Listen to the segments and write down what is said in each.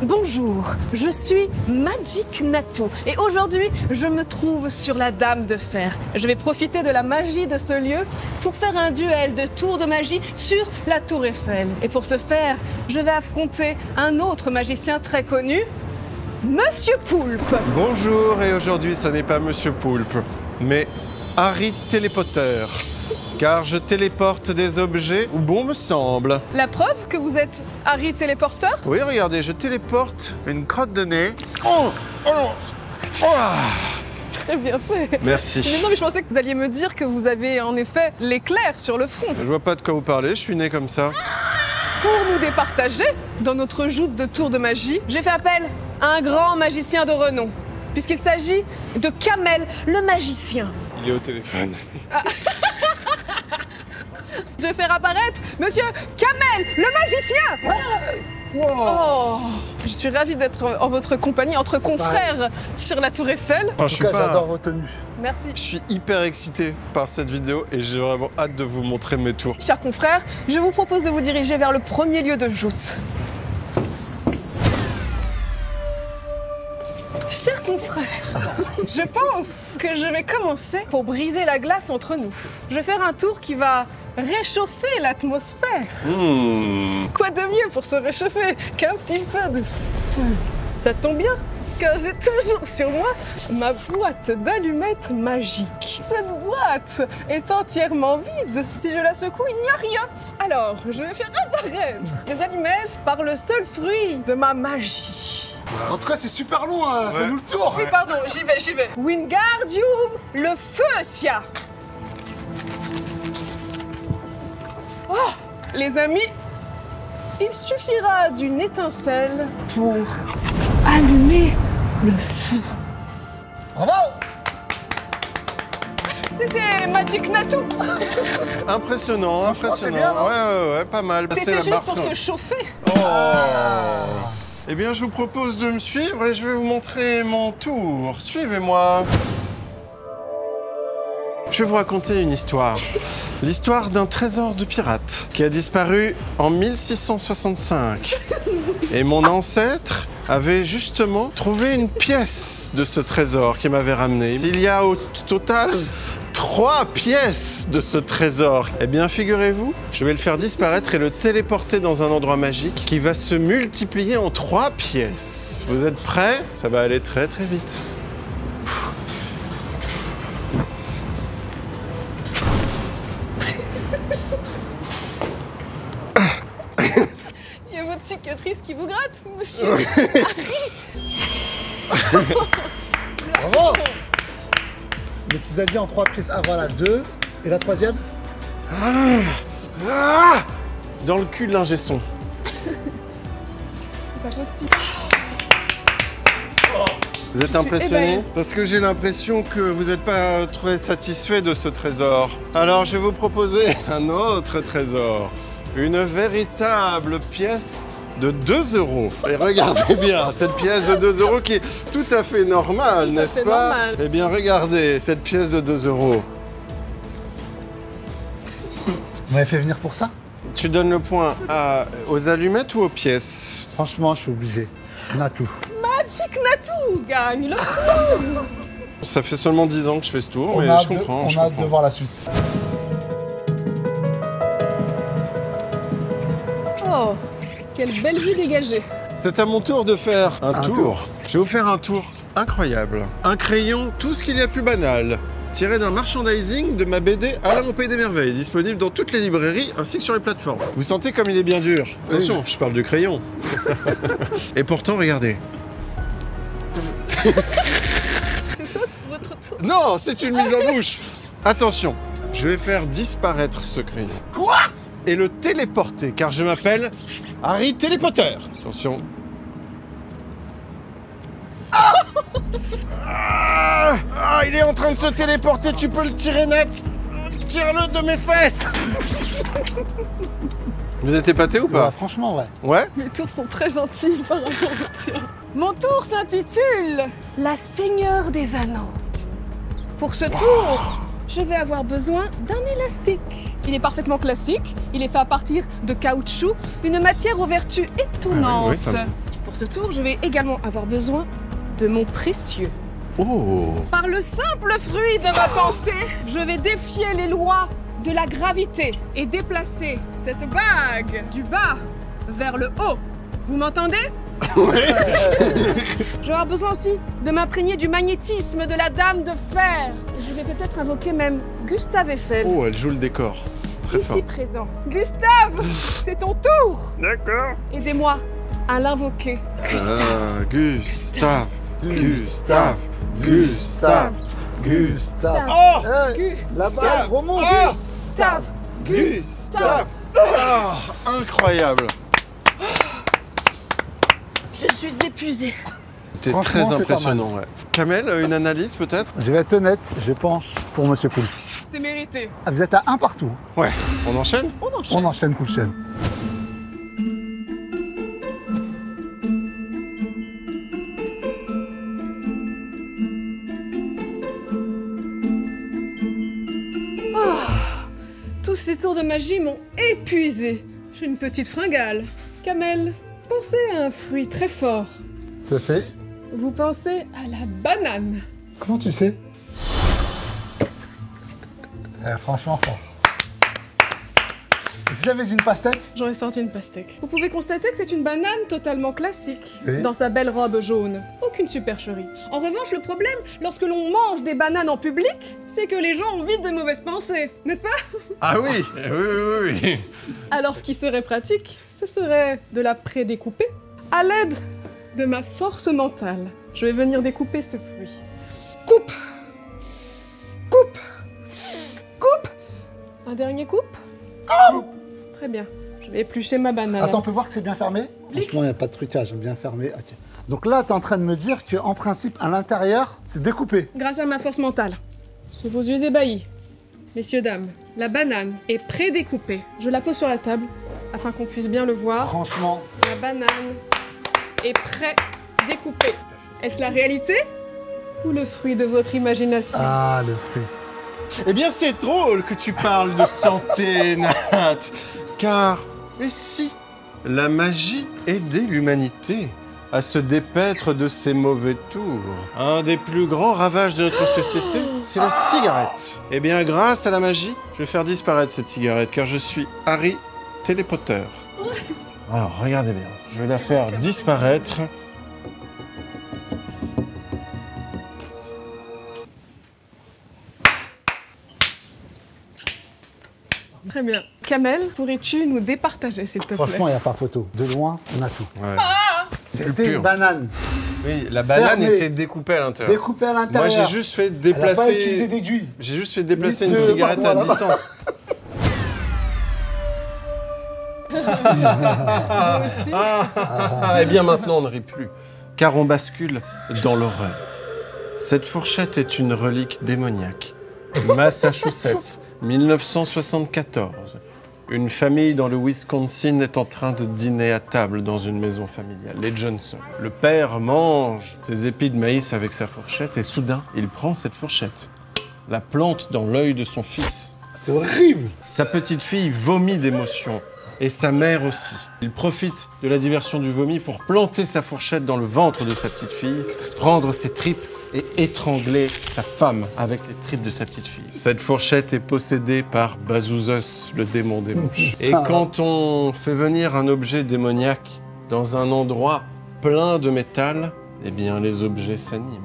Bonjour, je suis Magic Natou et aujourd'hui je me trouve sur la Dame de Fer. Je vais profiter de la magie de ce lieu pour faire un duel de tours de magie sur la Tour Eiffel. Et pour ce faire, je vais affronter un autre magicien très connu, Monsieur Poulpe. Bonjour, et aujourd'hui ce n'est pas Monsieur Poulpe, mais Harry Télépoteur. Car je téléporte des objets où bon me semble. La preuve que vous êtes Harry Téléporteur? Oui, regardez, je téléporte une crotte de nez. Très bien fait. Merci. Mais non, mais je pensais que vous alliez me dire que vous avez en effet l'éclair sur le front. Je vois pas de quoi vous parlez, je suis né comme ça. Pour nous départager dans notre joute de tours de magie, j'ai fait appel à un grand magicien de renom, puisqu'il s'agit de Kamel, le magicien. Il est au téléphone. Je vais faire apparaître Monsieur Kamel, le magicien. Wow. Oh, je suis ravie d'être en votre compagnie, entre confrères sur la Tour Eiffel. Enfin, J'adore vos tenues. Merci. Je suis hyper excité par cette vidéo et j'ai vraiment hâte de vous montrer mes tours. Chers confrères, je vous propose de vous diriger vers le premier lieu de joute. Chers confrères, je pense que je vais commencer pour briser la glace entre nous. Je vais faire un tour qui va réchauffer l'atmosphère. Quoi de mieux pour se réchauffer qu'un petit peu de feu? Ça tombe bien, car j'ai toujours sur moi ma boîte d'allumettes magique. Cette boîte est entièrement vide. Si je la secoue, il n'y a rien. Alors, je vais faire apparaître des allumettes par le seul fruit de ma magie. En tout cas, c'est super long, hein. Fais-nous le tour. Oui, pardon, j'y vais. Wingardium le Feucia. Oh, les amis, il suffira d'une étincelle pour allumer le feu. Bravo. Oh, c'était Magic Natou. Impressionnant, impressionnant. c'est bien, non? Ouais, pas mal. C'était juste pour se chauffer. Oh. Eh bien, je vous propose de me suivre et je vais vous montrer mon tour. Suivez-moi. Je vais vous raconter une histoire. L'histoire d'un trésor de pirate qui a disparu en 1665. Et mon ancêtre avait justement trouvé une pièce de ce trésor qui m'avait ramené. Il y a au total 3 pièces de ce trésor. Eh bien, figurez-vous, je vais le faire disparaître et le téléporter dans un endroit magique qui va se multiplier en 3 pièces. Vous êtes prêts? Ça va aller très très vite. Il y a votre cicatrice qui vous gratte, monsieur. Bravo. Mais tu nous as dit en 3 prises. Ah voilà, 2. Et la troisième? Dans le cul de l'ingé son. C'est pas possible. Vous êtes impressionné? Parce que j'ai l'impression que vous n'êtes pas très satisfait de ce trésor. Alors je vais vous proposer un autre trésor. Une véritable pièce de 2 €. Et regardez bien, cette pièce de 2 € qui est tout à fait normale, n'est-ce pas? normal. Eh bien regardez, cette pièce de 2 €. Vous m'avez fait venir pour ça? Tu donnes le point aux allumettes ou aux pièces? Franchement, je suis obligé. Natou. Magic Natou gagne le coup. Ça fait seulement 10 ans que je fais ce tour, mais je comprends. On a hâte de voir la suite. Oh, quelle belle vue dégagée. C'est à mon tour de faire un tour. tour. Je vais vous faire un tour incroyable. Un crayon, tout ce qu'il y a de plus banal. Tiré d'un merchandising de ma BD Alain au Pays des Merveilles, disponible dans toutes les librairies ainsi que sur les plateformes. Vous sentez comme il est bien dur? Attention, je parle du crayon. Et pourtant, regardez. C'est ça votre tour? Non, c'est une mise en bouche. Attention, je vais faire disparaître ce crayon. Quoi? Et le téléporter, car je m'appelle Harry Télépoteur. Attention. Il est en train de se téléporter, tu peux le tirer net. Tire-le de mes fesses. Vous êtes épaté ou pas? Ouais, franchement, ouais. Ouais. Mes tours sont très gentils par rapport au tien. Mon tour s'intitule La Seigneur des Anneaux. Pour ce tour, je vais avoir besoin d'un élastique. Il est parfaitement classique, il est fait à partir de caoutchouc, une matière aux vertus étonnantes. Oui, ça Pour ce tour, je vais également avoir besoin de mon précieux. Oh! Par le simple fruit de ma pensée, je vais défier les lois de la gravité et déplacer cette bague du bas vers le haut. Vous m'entendez? Ouais. Je vais avoir besoin aussi de m'imprégner du magnétisme de la Dame de Fer. Je vais peut-être invoquer même Gustave Eiffel. Oh, elle joue le décor. Très Ici fort. présent. Gustave, c'est ton tour. D'accord. Aidez-moi à l'invoquer. Gustave. Gustave. Gustave. Gustave. Gustave. Oh! Hey, là-bas, remonte. Gustave. Gustave. Ah, incroyable. Je suis épuisée. C'était Franchement, très c'est impressionnant, ouais. Kamel, une analyse peut-être? Je vais être honnête, je penche pour Monsieur Poulpe. C'est mérité. Ah, vous êtes à un partout. Ouais. On enchaîne? On enchaîne. On enchaîne Poulchen. Tous ces tours de magie m'ont épuisée. Je suis une petite fringale. Kamel, pensez à un fruit très fort. C'est fait. Vous pensez à la banane. Comment tu sais? Franchement fort. Et si j'avais une pastèque? J'aurais sorti une pastèque. Vous pouvez constater que c'est une banane totalement classique, Oui. dans sa belle robe jaune. Aucune supercherie. En revanche, le problème, lorsque l'on mange des bananes en public, c'est que les gens ont vite de mauvaises pensées, n'est-ce pas? Ah oui, oui. Alors ce qui serait pratique, ce serait de la prédécouper à l'aide de ma force mentale. Je vais venir découper ce fruit. Coupe! Coupe! Coupe! Un dernier coupe? Très bien. Je vais éplucher ma banane. Attends, on peut voir que c'est bien fermé? Franchement, il n'y a pas de trucage, bien fermé. Ok. Donc là, tu es en train de me dire qu'en principe, à l'intérieur, c'est découpé. Grâce à ma force mentale. Sous vos yeux ébahis, messieurs, dames, la banane est prédécoupée. Je la pose sur la table afin qu'on puisse bien le voir. Franchement, La banane est prédécoupée. Est-ce la réalité ou le fruit de votre imagination? ah, le fruit. Eh bien, c'est drôle que tu parles de santé, Nat. Car, et si la magie aidait l'humanité à se dépaître de ses mauvais tours? Un des plus grands ravages de notre société, c'est la cigarette. Eh bien, grâce à la magie, je vais faire disparaître cette cigarette, car je suis Harry Télépotter. Alors, regardez bien, je vais la faire disparaître. Très bien. Kamel, pourrais-tu nous départager, s'il te plaît? Franchement, il n'y a pas photo. De loin, on a tout. Ouais. C'était une pur. banane. Oui, la banane Fermée. était découpée à l'intérieur. Découpée à Moi, l'intérieur. j'ai juste fait Elle n'a pas déplacer. utilisé d'aiguille. J'ai juste fait déplacer une Mythe de- cigarette à pardon, là-bas. distance. Moi aussi. Eh bien maintenant, on ne rit plus, car on bascule dans l'horreur. Cette fourchette est une relique démoniaque. Massachusetts, 1974. Une famille dans le Wisconsin est en train de dîner à table dans une maison familiale, les Johnson. Le père mange ses épis de maïs avec sa fourchette et soudain, il prend cette fourchette, la plante dans l'œil de son fils. C'est horrible. Sa petite fille vomit d'émotion. Et sa mère aussi. Il profite de la diversion du vomi pour planter sa fourchette dans le ventre de sa petite fille, prendre ses tripes et étrangler sa femme avec les tripes de sa petite fille. Cette fourchette est possédée par Bazouzos, le démon des mouches. Et quand on fait venir un objet démoniaque dans un endroit plein de métal, eh bien les objets s'animent.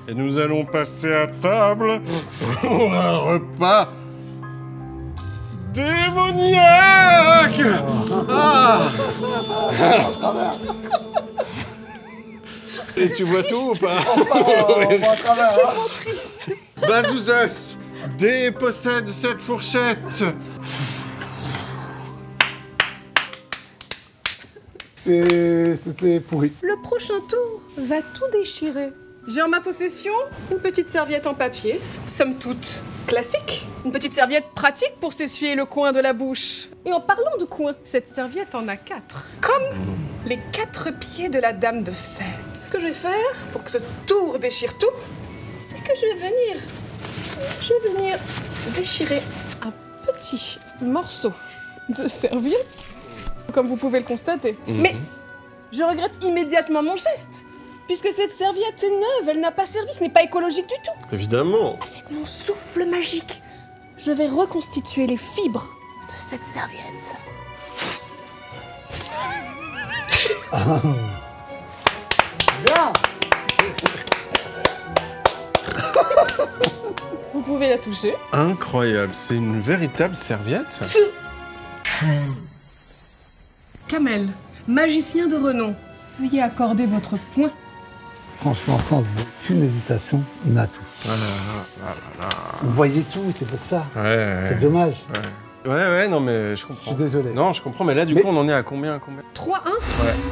Et nous allons passer à table pour un repas démoniaque! Ah! Et tu vois tout ou pas? On voit à travers, hein. Bazouzas dépossède cette fourchette! C'était pourri. Le prochain tour va tout déchirer. J'ai en ma possession une petite serviette en papier, somme toute classique. Une petite serviette pratique pour s'essuyer le coin de la bouche. Et en parlant de coin, cette serviette en a 4. Comme les 4 pieds de la Dame de Fer. Ce que je vais faire pour que ce tour déchire tout, c'est que je vais venir déchirer un petit morceau de serviette, comme vous pouvez le constater. Mais je regrette immédiatement mon geste. Puisque cette serviette est neuve, elle n'a pas servi, ce n'est pas écologique du tout. Évidemment. Avec mon souffle magique, je vais reconstituer les fibres de cette serviette. Bien. Vous pouvez la toucher. Incroyable, c'est une véritable serviette. Kamel, magicien de renom, veuillez accorder votre point. Franchement, sans aucune hésitation, Natou. On voyait tout, c'est pour ça. Ouais. C'est dommage. Ouais, non, mais je comprends. Je suis désolé. Non, je comprends, mais là, du coup, on en est à combien 3-1 Ouais.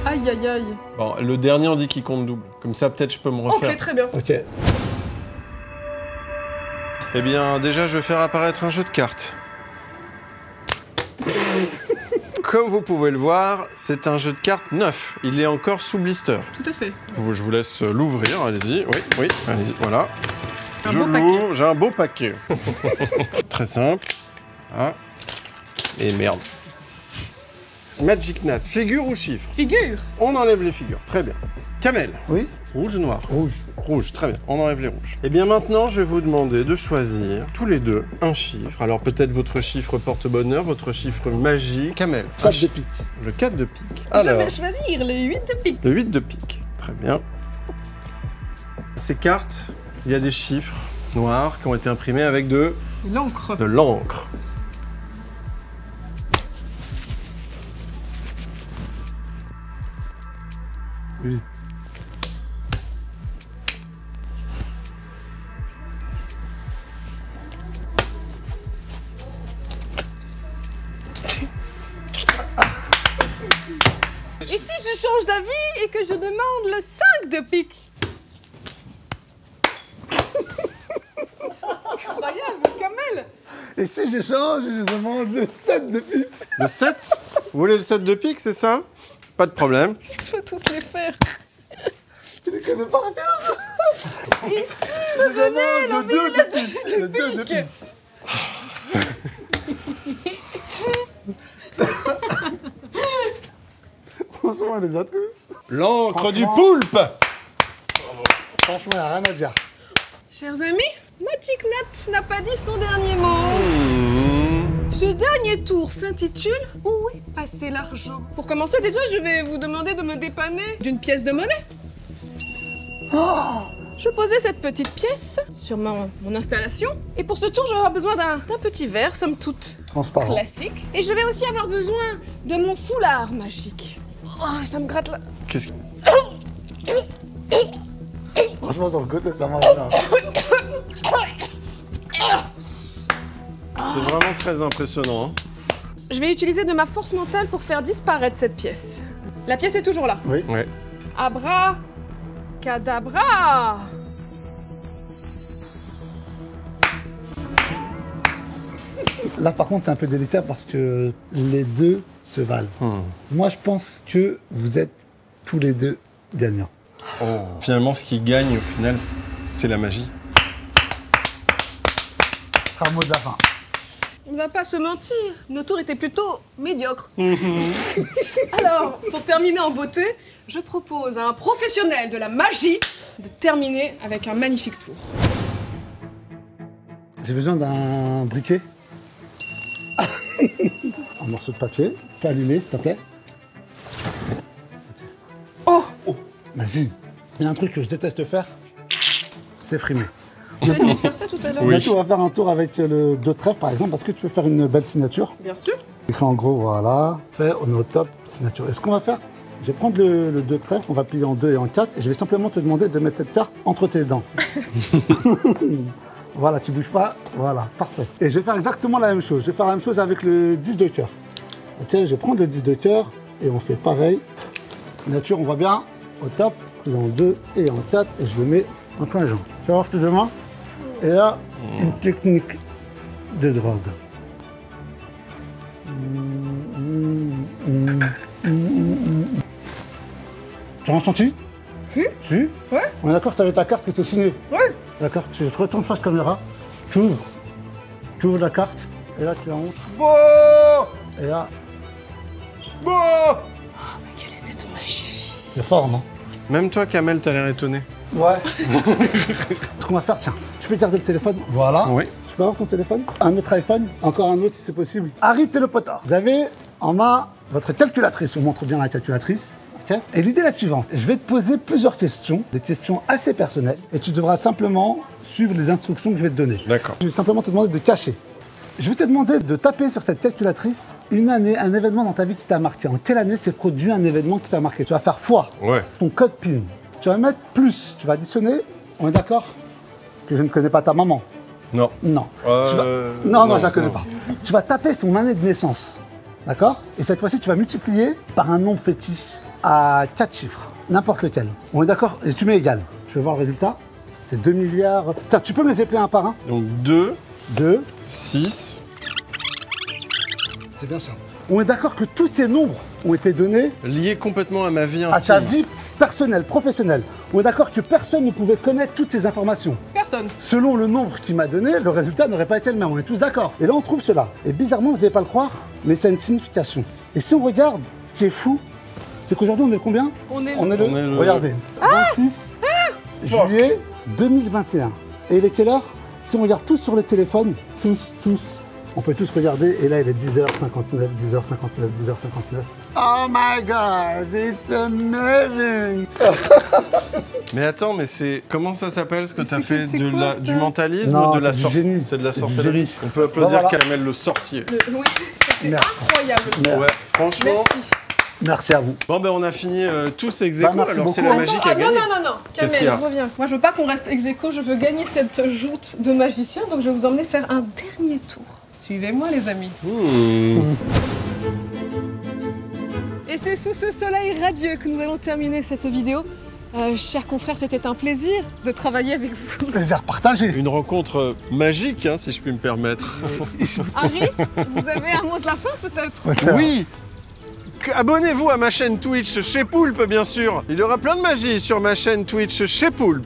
Aïe, aïe, aïe. Bon, le dernier, on dit qu'il compte double. Comme ça, peut-être, je peux me refaire. Ok, très bien. Ok. Eh bien, déjà, je vais faire apparaître un jeu de cartes. Comme vous pouvez le voir, c'est un jeu de cartes neuf. Il est encore sous blister. Tout à fait. Je vous laisse l'ouvrir, allez-y. Oui, allez-y, voilà. Un Je beau l'ouvre, j'ai un beau paquet. Très simple. Ah. Et merde. Magic Nat, figure ou chiffre? Figure. On enlève les figures, très bien. Kamel, Oui. rouge ou noir? Rouge. Rouge, très bien, on enlève les rouges. Et bien maintenant, je vais vous demander de choisir, tous les deux, un chiffre. Alors peut-être votre chiffre porte-bonheur, votre chiffre magie. Kamel. 4 de pique. Le 4 de pique. Je Alors, vais choisir le 8 de pique. le 8 de pique, très bien. Ces cartes, il y a des chiffres noirs qui ont été imprimés avec de L'encre. l'encre. Huit. Et si je change d'avis et que je demande le 5 de pique? Incroyable, Kamel. Et si je change et je demande le 7 de pique? Le 7? Vous voulez le 7 de pique, c'est ça? Pas de problème. Je peux tous les faire. Tu les connais par cœur? Et si me venait Le 2 de pique. Le 2 de pique. Franchement, elle les a tous. L'encre du Franchement. poulpe! Franchement, il n'y a rien à dire. Chers amis, Magic Nat n'a pas dit son dernier mot. Mmh. Ce dernier tour s'intitule « Où est passé l'argent ?» Pour commencer, déjà, je vais vous demander de me dépanner d'une pièce de monnaie. Je posais cette petite pièce sur mon installation. Et pour ce tour, j'aurai besoin d'un petit verre, somme toute Transparent. classique. Et je vais aussi avoir besoin de mon foulard magique. Oh, ça me gratte là. Qu'est-ce que... Franchement, sur le côté, ça marche bien. C'est vraiment très impressionnant. Hein. Je vais utiliser de ma force mentale pour faire disparaître cette pièce. La pièce est toujours là. Oui. Ouais. Abracadabra! Là, par contre, c'est un peu délicat parce que les deux se valent. Moi, je pense que vous êtes tous les deux gagnants. Oh. Finalement, ce qui gagne, au final, c'est la magie. Ce sera le mot de la fin. On va pas se mentir, nos tours étaient plutôt médiocres. Alors, pour terminer en beauté, je propose à un professionnel de la magie de terminer avec un magnifique tour. J'ai besoin d'un briquet. Un morceau de papier. Tu peux allumer, s'il te plaît. Oh! Vas-y. Il y a un truc que je déteste faire, c'est frimer. Tu as essayé de faire ça tout à l'heure? Oui. Là, on va faire un tour avec le 2 trèfles, par exemple, parce que tu peux faire une belle signature. Bien sûr. Écrit en gros, voilà. Fait, on est au top, signature. Et ce qu'on va faire, je vais prendre le 2 trèfles, on va plier en 2 et en 4, et je vais simplement te demander de mettre cette carte entre tes dents. Voilà, tu bouges pas. Voilà, parfait. Et je vais faire exactement la même chose. Je vais faire la même chose avec le 10 de cœur. Ok, je vais prendre le 10 de cœur et on fait pareil. Signature, on voit bien, au top, prise en 2 et en 4, et je le mets en plein jambe. Tu vas voir ce que je demande? Et là, une technique de drogue. Tu as ressenti? Si? Ouais. On est d'accord, tu avais ta carte qui était signée. Ouais. D'accord, tu te retournes face caméra, tu ouvres la carte, et là tu la montres, Bon! et là, Bon! Oh, mais quelle est cette magie? C'est fort, non? Même toi, Kamel, t'as l'air étonné. Ouais. Ce qu'on va faire, tiens, tu peux garder le téléphone. Voilà. Oui. Je peux avoir ton téléphone? Un autre iPhone? Encore un autre si c'est possible. Harry Télépota. Vous avez en main votre calculatrice. On montre bien la calculatrice. Okay. Et l'idée est la suivante. Je vais te poser plusieurs questions, des questions assez personnelles. Et tu devras simplement suivre les instructions que je vais te donner. D'accord. Je vais simplement te demander de cacher. Je vais te demander de taper sur cette calculatrice une année, un événement dans ta vie qui t'a marqué. En quelle année s'est produit un événement qui t'a marqué? Tu vas faire fois ton code PIN. Tu vas mettre plus. Tu vas additionner. On est d'accord que je ne connais pas ta maman? Non. Non. Non, je la connais pas. Tu vas taper son année de naissance. D'accord? Et cette fois-ci, tu vas multiplier par un nombre fétiche à 4 chiffres. N'importe lequel. On est d'accord? Et tu mets égal. Je vais voir le résultat. C'est 2 milliards. Tiens, tu peux me les épeler un par un? Donc 2, 2, 6. C'est bien ça. On est d'accord que tous ces nombres ont été donnés Lié complètement à ma vie intime. à sa vie personnelle, professionnelle. On est d'accord que personne ne pouvait connaître toutes ces informations. Personne. Selon le nombre qu'il m'a donné, le résultat n'aurait pas été le même. On est tous d'accord. Et là, on trouve cela. Et bizarrement, vous n'allez pas le croire, mais ça a une signification. Et si on regarde, ce qui est fou, c'est qu'aujourd'hui, on est le combien? On est On est le... Regardez. 26 juillet 2021. Et il est quelle heure? Si on regarde tous sur les téléphones, tous, on peut tous regarder. Et là, il est 10h59, 10h59, 10h59. Oh my God, it's amazing! Mais attends, mais c'est... Comment ça s'appelle ce que t'as fait? c'est Du quoi, mentalisme Non, ou de la c'est du génie. C'est de la C'est du sorcellerie. génie. On peut applaudir Voilà. Kamel le sorcier. Oui, c'était Merci. incroyable. Merci. Ouais, franchement... Merci. Merci à vous. Bon, ben on a fini tous ex aequo, merci alors c'est beaucoup. la magie qui a Ah, non, gagné. non, Qu'est-ce qu'il y Kamel, a reviens. Moi, je veux pas qu'on reste ex aequo, je veux gagner cette joute de magiciens, donc je vais vous emmener faire un dernier tour. Suivez-moi, les amis. Et c'est sous ce soleil radieux que nous allons terminer cette vidéo. Chers confrères, c'était un plaisir de travailler avec vous. Plaisir partagé. Une rencontre magique, hein, si je puis me permettre. Harry, vous avez un mot de la fin, peut-être? Oui. Abonnez-vous à ma chaîne Twitch chez Poulpe, bien sûr. Il y aura plein de magie sur ma chaîne Twitch chez Poulpe.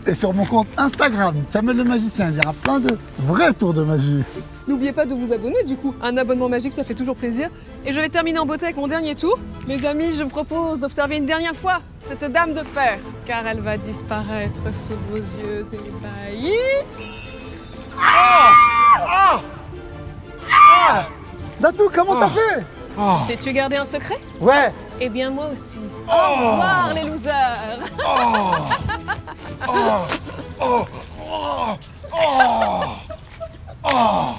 Et sur mon compte Instagram, Kamel le magicien, il y aura plein de vrais tours de magie. N'oubliez pas de vous abonner, du coup. Un abonnement magique, ça fait toujours plaisir. Et je vais terminer en beauté avec mon dernier tour. Les amis, je vous propose d'observer une dernière fois cette dame de fer, car elle va disparaître sous vos yeux ébahis. Datou, comment t'as fait? Sais-tu garder un secret? Ouais. Eh bien, moi aussi. Au revoir, les losers! Oh